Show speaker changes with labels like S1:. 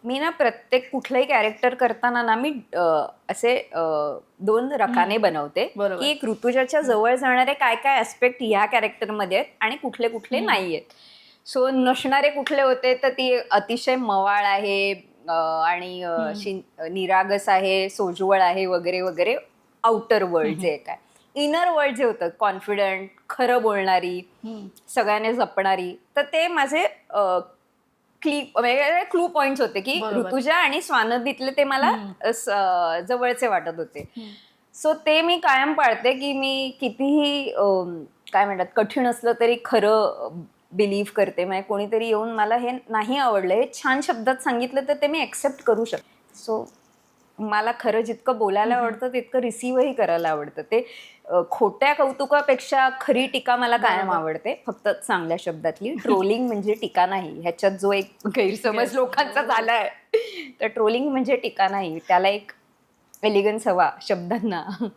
S1: मी ना प्रत्येक कुठलंही कॅरेक्टर करताना ना मी असे 2 रकाने बनवते
S2: बरोबर.
S1: की एक ऋतुजाच्या जवळ जाणारे काय काय ऍस्पेक्ट ह्या कॅरेक्टरमध्ये आहेत आणि कुठले कुठले नाही आहेत. सो नसणारे कुठले होते तर ती अतिशय मवाळ आहे आणि निरागस आहे, सोज्वळ आहे वगैरे वगैरे. आउटर वर्ल्ड जे काय, इनर वर्ल्ड जे होतं कॉन्फिडंट, खरं बोलणारी, सगळ्यांना जपणारी, तर ते माझे वेगवेगळे क्लू पॉइंट्स होते की
S2: बरोबर.
S1: ऋतुजा आणि स्वानंदीतले ते मला जवळचे वाटत होते. सो ते मी कायम पाळते की मी कितीही काय म्हणतात कठीण असलं तरी खरं बिलीव्ह करते. म्हणजे कोणीतरी येऊन मला हे नाही आवडलं, हे छान शब्दात सांगितलं तर ते मी ऍक्सेप्ट करू शकते. सो मला खरं जितकं बोलायला आवडतं तितकं रिसीव्हही करायला आवडतं. ते खोट्या कौतुकापेक्षा खरी टीका मला कायम आवडते, फक्त चांगल्या शब्दातली. ट्रोलिंग म्हणजे टीका नाही, ह्याच्यात जो एक गैरसमज लोकांचा झालाय, तर ट्रोलिंग म्हणजे टीका नाही, त्याला एक एलिगन्स हवा शब्दांना.